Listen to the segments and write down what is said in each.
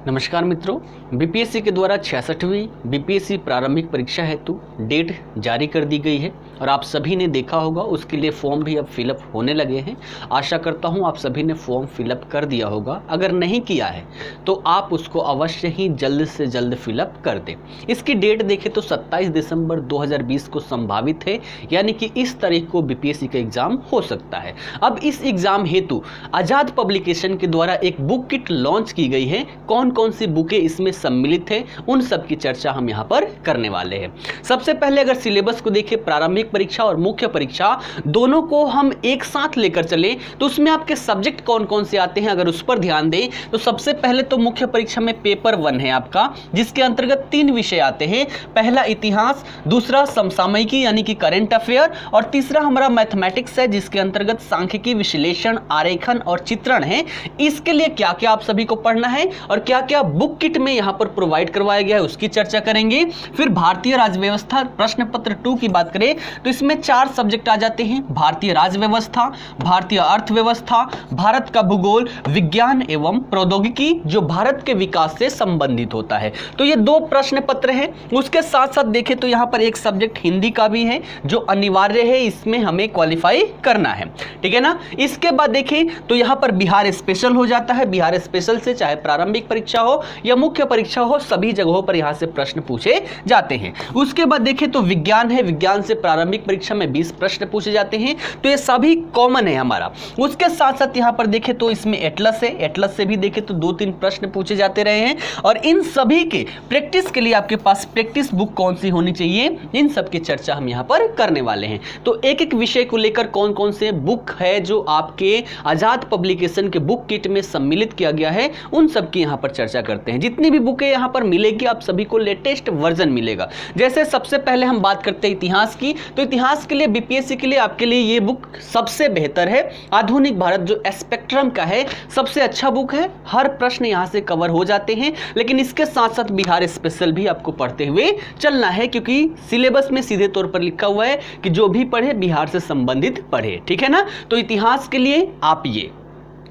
नमस्कार मित्रों, बीपीएससी के द्वारा 66वीं बीपीएससी प्रारंभिक परीक्षा हेतु डेट जारी कर दी गई है और आप सभी ने देखा होगा। उसके लिए फॉर्म भी अब फिलअप होने लगे हैं। आशा करता हूं आप सभी ने फॉर्म फिलअप कर दिया होगा। अगर नहीं किया है तो आप उसको अवश्य ही जल्द से जल्द फिलअप कर दें। इसकी डेट देखें तो 27 दिसंबर 2020 को संभावित है, यानी कि इस तारीख को बीपीएससी का एग्जाम हो सकता है। अब इस एग्जाम हेतु आजाद पब्लिकेशन के द्वारा एक बुक किट लॉन्च की गई है। कौन कौन सी बुकें इसमें सम्मिलित है, उन सब की चर्चा हम यहां पर करने वाले हैं। सबसे पहले अगर सिलेबस को देखें, प्रारंभिक परीक्षा और मुख्य परीक्षा दोनों को हम एक साथ लेकर चले तो उसमें आपके सब्जेक्ट कौन कौन से आते हैं, अगर उस पर ध्यान दें तो सबसे पहले तो मुख्य परीक्षा में पेपर 1 है आपका, जिसके अंतर्गत 3 विषय आते हैं। पहला इतिहास, दूसरा समसामयिकी यानी कि करंट अफेयर, और तीसरा हमारा मैथमेटिक्स है, जिसके अंतर्गत सांख्यिकी, विश्लेषण, आरेखन और चित्रण है। इसके लिए क्या क्या आप सभी को पढ़ना है और क्या क्या बुक किट में यहां पर प्रोवाइड करवाया गया है, उसकी चर्चा करेंगे। फिर भारतीय राज्य व्यवस्था प्रश्न पत्र 2 की बात करें तो इसमें 4 सब्जेक्ट आ जाते हैं: भारतीय राज्य व्यवस्था, भारतीय अर्थव्यवस्था, भारत का भूगोल, विज्ञान एवं प्रौद्योगिकी, जो भारत के विकास से संबंधित होता है। तो ये 2 प्रश्न पत्र हैं। उसके साथ साथ देखें तो यहां पर एक सब्जेक्ट हिंदी का भी है जो अनिवार्य है, इसमें हमें क्वालिफाई करना है, ठीक है ना। इसके बाद देखें तो यहां पर बिहार स्पेशल हो जाता है। बिहार स्पेशल से चाहे प्रारंभिक परीक्षा हो या मुख्य परीक्षा हो, सभी जगहों पर यहां से प्रश्न पूछे जाते हैं। उसके बाद देखें तो विज्ञान है। विज्ञान से प्रारंभिक परीक्षा में 20 प्रश्न पूछे जाते हैं, तो ये सभी कॉमन है हमारा। उसके साथ साथ यहां पर देखें तो इसमें एटलस है। एटलस से भी देखें तो 2-3 प्रश्न पूछे जाते रहे हैं। और इन सभी के प्रैक्टिस के लिए आपके पास प्रैक्टिस बुक कौन सी होनी चाहिए, इन सब की चर्चा हम यहां पर करने वाले हैं। तो एक एक विषय को लेकर कौन कौन से बुक है जो आपके आजाद पब्लिकेशन के बुक किट में सम्मिलित किया गया है, उन सब की यहां पर चर्चा करते हैं। जितनी भी बुकें यहां पर मिलेगी आप सभी को लेटेस्ट वर्जन मिलेगा। जैसे सबसे पहले हम बात करते हैं इतिहास की, तो इतिहास के लिए बीपीएससी के लिए आपके लिए ये बुक सबसे बेहतर है। आधुनिक भारत जो स्पेक्ट्रम का है, सबसे अच्छा बुक है। हर प्रश्न यहां से कवर हो जाते हैं, लेकिन इसके साथ साथ बिहार स्पेशल भी आपको पढ़ते हुए चलना है, क्योंकि सिलेबस में सीधे तौर पर लिखा हुआ है कि जो भी पढ़े बिहार से संबंधित पढ़े, ठीक है ना। तो इतिहास के लिए आप ये,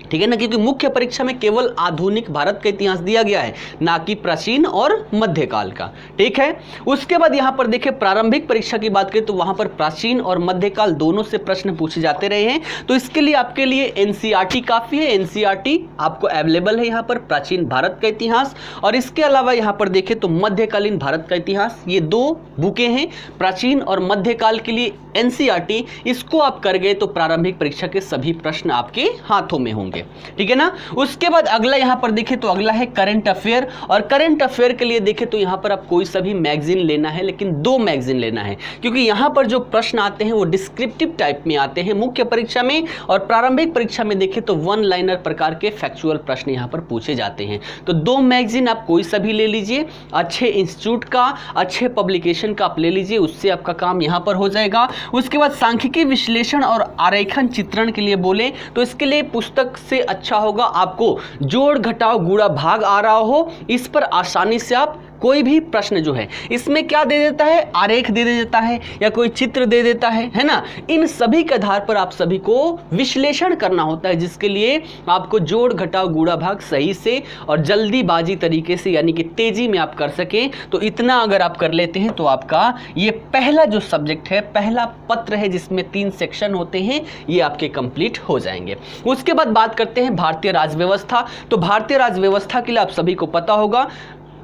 ठीक है ना, क्योंकि मुख्य परीक्षा में केवल आधुनिक भारत का इतिहास दिया गया है, ना कि प्राचीन और मध्यकाल का, ठीक है। उसके बाद यहां पर देखें प्रारंभिक परीक्षा की बात करें तो वहां पर प्राचीन और मध्यकाल दोनों से प्रश्न पूछे जाते रहे हैं। तो इसके लिए आपके लिए एनसीईआरटी काफी है। एनसीईआरटी आपको अवेलेबल है यहां पर, प्राचीन भारत का इतिहास, और इसके अलावा यहां पर देखें तो मध्यकालीन भारत का इतिहास। ये 2 बुकें हैं, प्राचीन और मध्यकाल के लिए एनसीईआरटी। इसको आप कर गए तो प्रारंभिक परीक्षा के सभी प्रश्न आपके हाथों में होंगे, ठीक है ना। उसके बाद अगला यहां पर देखें तो अगला है करंट अफेयर, और करंट अफेयर के लिए देखें तो यहां पर आप कोई सा भी मैगजीन लेना है, लेकिन 2 मैगजीन लेना है, क्योंकि यहां पर जो प्रश्न आते हैं वो डिस्क्रिप्टिव टाइप में आते हैं मुख्य परीक्षा में, और प्रारंभिक परीक्षा में देखें तो 1 लाइनर प्रकार के फैक्चुअल प्रश्न यहां पर पूछे जाते हैं। तो 2 मैगजीन आप कोई सा भी ले लीजिए, अच्छे इंस्टीट्यूट का, अच्छे पब्लिकेशन का आप ले लीजिए, उससे आपका काम यहां पर हो जाएगा। उसके बाद सांख्यिकी, विश्लेषण और आरेखन चित्रण के लिए बोले तो इसके लिए पुस्तक से अच्छा होगा आपको जोड़ घटाव गुणा भाग आ रहा हो, इस पर आसानी से आप कोई भी प्रश्न जो है इसमें क्या दे देता है, आरेख दे देता है या कोई चित्र दे देता है ना। इन सभी के आधार पर आप सभी को विश्लेषण करना होता है, जिसके लिए आपको जोड़ घटाव गुणा भाग सही से और जल्दीबाजी तरीके से, यानी कि तेजी में आप कर सकें। तो इतना अगर आप कर लेते हैं तो आपका ये पहला जो सब्जेक्ट है, पहला पत्र है जिसमें 3 सेक्शन होते हैं, ये आपके कंप्लीट हो जाएंगे। उसके बाद बात करते हैं भारतीय राज्य व्यवस्था। तो भारतीय राज्य व्यवस्था के लिए आप सभी को पता होगा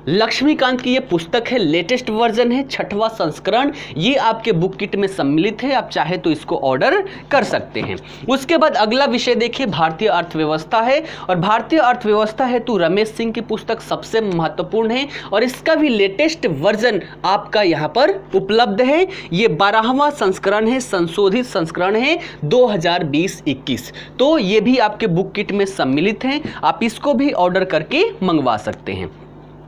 लक्ष्मीकांत की ये पुस्तक है, लेटेस्ट वर्जन है, 6वां संस्करण, ये आपके बुक किट में सम्मिलित है। आप चाहे तो इसको ऑर्डर कर सकते हैं। उसके बाद अगला विषय देखिए भारतीय अर्थव्यवस्था है, और भारतीय अर्थव्यवस्था हेतु रमेश सिंह की पुस्तक सबसे महत्वपूर्ण है, और इसका भी लेटेस्ट वर्जन आपका यहाँ पर उपलब्ध है। ये 12वां संस्करण है, संशोधित संस्करण है 2020-21। तो ये भी आपके बुक किट में सम्मिलित है, आप इसको भी ऑर्डर करके मंगवा सकते हैं।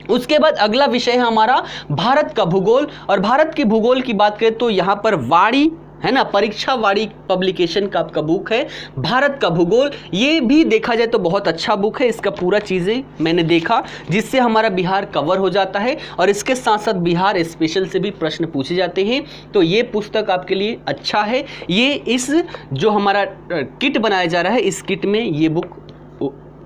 उसके बाद अगला विषय है हमारा भारत का भूगोल, और भारत की भूगोल की बात करें तो यहाँ पर वाणी है ना, परीक्षा वाणी पब्लिकेशन का आपका बुक है भारत का भूगोल। ये भी देखा जाए तो बहुत अच्छा बुक है, इसका पूरा चीज़ें मैंने देखा, जिससे हमारा बिहार कवर हो जाता है, और इसके साथ साथ बिहार स्पेशल से भी प्रश्न पूछे जाते हैं। तो ये पुस्तक आपके लिए अच्छा है। ये इस जो हमारा किट बनाया जा रहा है, इस किट में ये बुक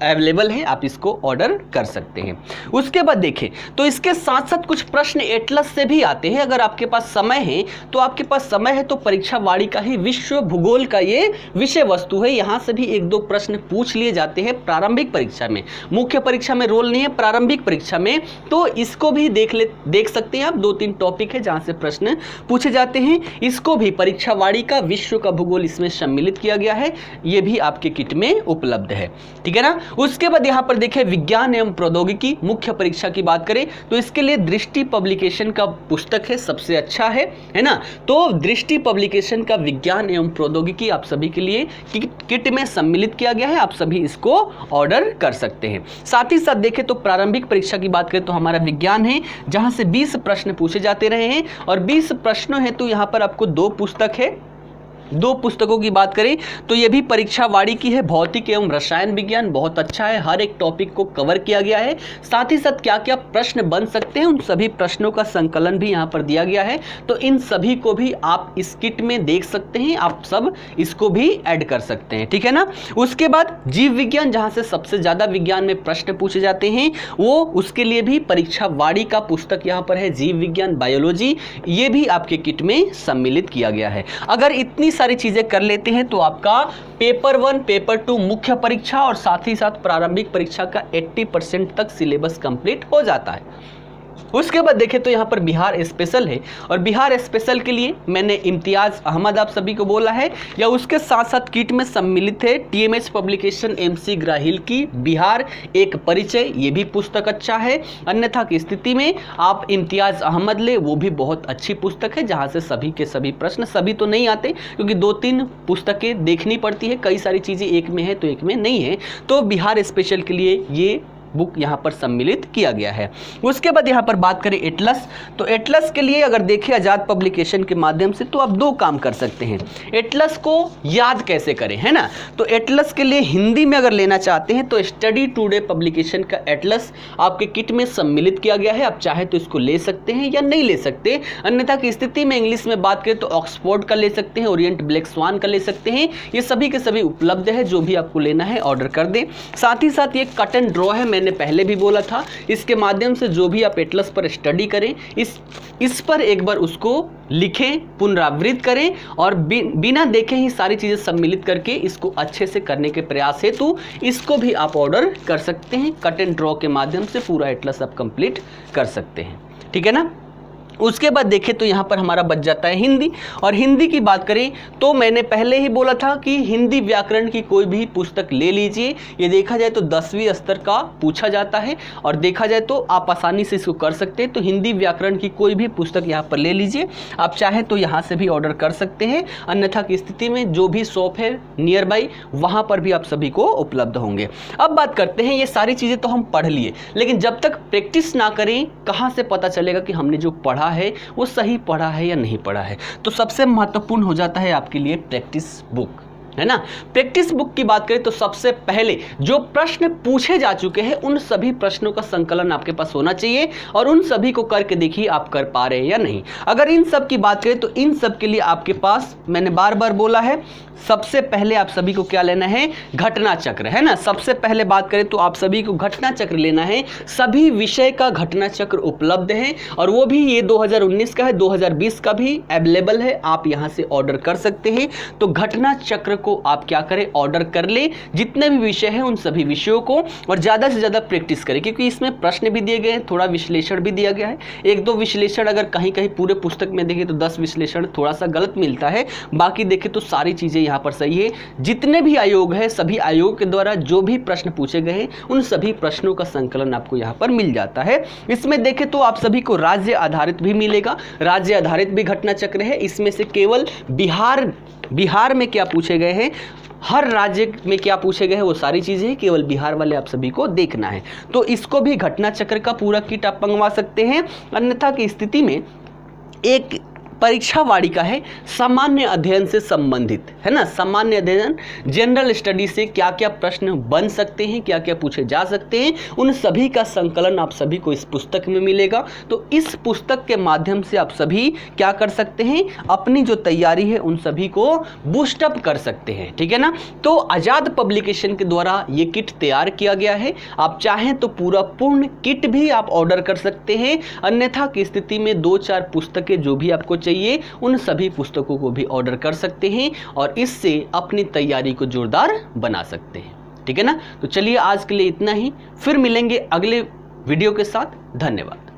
अवेलेबल है, आप इसको ऑर्डर कर सकते हैं। उसके बाद देखें तो इसके साथ साथ कुछ प्रश्न एटलस से भी आते हैं। अगर आपके पास समय है तो आपके पास समय है तो परीक्षा वाड़ी का ही विश्व भूगोल का ये विषय वस्तु है, यहाँ से भी एक दो प्रश्न पूछ लिए जाते हैं प्रारंभिक परीक्षा में। मुख्य परीक्षा में रोल नहीं है, प्रारंभिक परीक्षा में, तो इसको भी देख सकते हैं आप। 2-3 टॉपिक है जहाँ से प्रश्न पूछे जाते हैं। इसको भी परीक्षा वाड़ी का विश्व का भूगोल इसमें सम्मिलित किया गया है, ये भी आपके किट में उपलब्ध है, ठीक है ना। उसके बाद यहां पर देखें विज्ञान एवं प्रौद्योगिकी मुख्य परीक्षा की बात करें तो इसके लिए दृष्टि पब्लिकेशन का पुस्तक है, सबसे अच्छा है ना। तो दृष्टि पब्लिकेशन का विज्ञान एवं प्रौद्योगिकी आप सभी के लिए किट में सम्मिलित किया गया है, आप सभी इसको ऑर्डर कर सकते हैं। साथ ही साथ देखें तो प्रारंभिक परीक्षा की बात करें तो हमारा विज्ञान है जहां से 20 प्रश्न पूछे जाते रहे हैं और 20 प्रश्नों है तो यहां पर आपको 2 पुस्तक है। 2 पुस्तकों की बात करें तो ये भी परीक्षा वाड़ी की है, भौतिक एवं रसायन विज्ञान, बहुत अच्छा है, हर एक टॉपिक को कवर किया गया है। साथ ही साथ क्या क्या प्रश्न बन सकते हैं उन सभी प्रश्नों का संकलन भी यहाँ पर दिया गया है, तो इन सभी को भी आप इस किट में देख सकते हैं, आप सब इसको भी ऐड कर सकते हैं, ठीक है ना। उसके बाद जीव विज्ञान जहाँ से सबसे ज़्यादा विज्ञान में प्रश्न पूछे जाते हैं वो, उसके लिए भी परीक्षा वाड़ी का पुस्तक यहाँ पर है, जीव विज्ञान बायोलॉजी, ये भी आपके किट में सम्मिलित किया गया है। अगर इतनी सारी चीजें कर लेते हैं तो आपका पेपर 1 पेपर 2 मुख्य परीक्षा और साथ ही साथ प्रारंभिक परीक्षा का 80% तक सिलेबस कंप्लीट हो जाता है। उसके बाद देखें तो यहाँ पर बिहार स्पेशल है और बिहार स्पेशल के लिए मैंने इम्तियाज अहमद आप सभी को बोला है, या उसके साथ साथ किट में सम्मिलित है टीएमएच पब्लिकेशन MC ग्राहिल की बिहार एक परिचय, ये भी पुस्तक अच्छा है। अन्यथा की स्थिति में आप इम्तियाज अहमद ले, वो भी बहुत अच्छी पुस्तक है जहाँ से सभी के सभी प्रश्न, सभी तो नहीं आते क्योंकि 2-3 पुस्तकें देखनी पड़ती है, कई सारी चीज़ें एक में है तो एक में नहीं है, तो बिहार स्पेशल के लिए ये बुक यहाँ पर सम्मिलित किया गया है। उसके बाद यहाँ पर बात करें एटलस, तो एटलस के लिए अगर देखें आज़ाद पब्लिकेशन के माध्यम से तो आप 2 काम कर सकते हैं। एटलस को याद कैसे करें, है ना, तो एटलस के लिए हिंदी में अगर लेना चाहते हैं तो स्टडी टुडे पब्लिकेशन का एटलस आपके किट में सम्मिलित किया गया है, आप चाहे तो इसको ले सकते हैं या नहीं ले सकते। अन्यथा की स्थिति में इंग्लिश में बात करें तो ऑक्सफोर्ड का ले सकते हैं, ओरिएंट ब्लैक स्वान का ले सकते हैं, ये सभी के सभी उपलब्ध है, जो भी आपको लेना है ऑर्डर कर दें। साथ ही साथ ये कट एंड ड्रॉ है, मैंने पहले भी बोला था, इसके माध्यम से जो भी आप एटलस पर स्टडी करें इस पर एक बार उसको लिखें, पुनरावृत्त करें और बिना देखे ही सारी चीज़ें सम्मिलित करके इसको अच्छे से करने के प्रयास हेतु इसको भी आप ऑर्डर कर सकते हैं। कट एंड ड्रॉ के माध्यम से पूरा एटलस आप कंप्लीट कर सकते हैं, ठीक है ना। उसके बाद देखें तो यहाँ पर हमारा बच जाता है हिंदी, और हिंदी की बात करें तो मैंने पहले ही बोला था कि हिंदी व्याकरण की कोई भी पुस्तक ले लीजिए। ये देखा जाए तो 10वीं स्तर का पूछा जाता है और देखा जाए तो आप आसानी से इसको कर सकते हैं। तो हिंदी व्याकरण की कोई भी पुस्तक यहाँ पर ले लीजिए, आप चाहें तो यहाँ से भी ऑर्डर कर सकते हैं। अन्यथा की स्थिति में जो भी शॉप है नियर बाई वहाँ पर भी आप सभी को उपलब्ध होंगे। अब बात करते हैं, ये सारी चीज़ें तो हम पढ़ लिए, लेकिन जब तक प्रैक्टिस ना करें कहाँ से पता चलेगा कि हमने जो पढ़ा है वो सही पढ़ा है या नहीं पढ़ा है। तो सबसे महत्वपूर्ण हो जाता है आपके लिए प्रैक्टिस बुक, है ना। प्रैक्टिस बुक की बात करें तो सबसे पहले जो प्रश्न पूछे जा चुके हैं उन सभी प्रश्नों का संकलन आपके पास होना चाहिए और उन सभी को करके देखिए आप कर पा रहे हैं या नहीं। अगर इन सब की बात करें तो इन सब के लिए आपके पास, मैंने बार बार बोला है, सबसे पहले आप सभी को क्या लेना है, घटना चक्र, है ना। सबसे पहले बात करें तो आप सभी को घटना चक्र लेना है। सभी विषय का घटना चक्र उपलब्ध है और वो भी ये 2019 का है, 2020 का भी अवेलेबल है, आप यहाँ से ऑर्डर कर सकते हैं। तो घटना चक्र को आप क्या करें, ऑर्डर कर ले, जितने भी विषय हैं उन सभी विषयों को, और ज़्यादा से ज़्यादा प्रैक्टिस करें क्योंकि इसमें प्रश्न भी दिए गए हैं, थोड़ा विश्लेषण भी दिया गया है। 1-2 विश्लेषण अगर कहीं कहीं पूरे पुस्तक में देखें तो 10 विश्लेषण थोड़ा सा गलत मिलता है, बाकी देखें तो सारी चीज़ें यहाँ पर सही है। जितने भी आयोग है सभी आयोग के द्वारा जो भी प्रश्न पूछे गए हैं उन सभी प्रश्नों का संकलन आपको यहाँ पर मिल जाता है। इसमें देखें तो आप सभी को राज्य आधारित भी मिलेगा, राज्य आधारित भी घटना चक्र है। इसमें से केवल बिहार में क्या पूछे गए हैं, हर राज्य में क्या पूछे गए हैं वो सारी चीज़ें हैं, केवल बिहार वाले आप सभी को देखना है। तो इसको भी घटना चक्र का पूरा किट आप मंगवा सकते हैं। अन्यथा की स्थिति में एक परीक्षा वाड़िका है सामान्य अध्ययन से संबंधित, है ना। सामान्य अध्ययन, जनरल स्टडी से क्या क्या प्रश्न बन सकते हैं, क्या क्या पूछे जा सकते हैं, उन सभी का संकलन आप सभी को इस पुस्तक में मिलेगा। तो इस पुस्तक के माध्यम से आप सभी क्या कर सकते हैं, अपनी जो तैयारी है उन सभी को बूस्टअप कर सकते हैं, ठीक है ना। तो आजाद पब्लिकेशन के द्वारा ये किट तैयार किया गया है। आप चाहें तो पूरा पूर्ण किट भी आप ऑर्डर कर सकते हैं, अन्यथा की स्थिति में 2-4 पुस्तकें जो भी आपको चाहिए उन सभी पुस्तकों को भी ऑर्डर कर सकते हैं और इससे अपनी तैयारी को जोरदार बना सकते हैं, ठीक है ना। तो चलिए आज के लिए इतना ही, फिर मिलेंगे अगले वीडियो के साथ। धन्यवाद।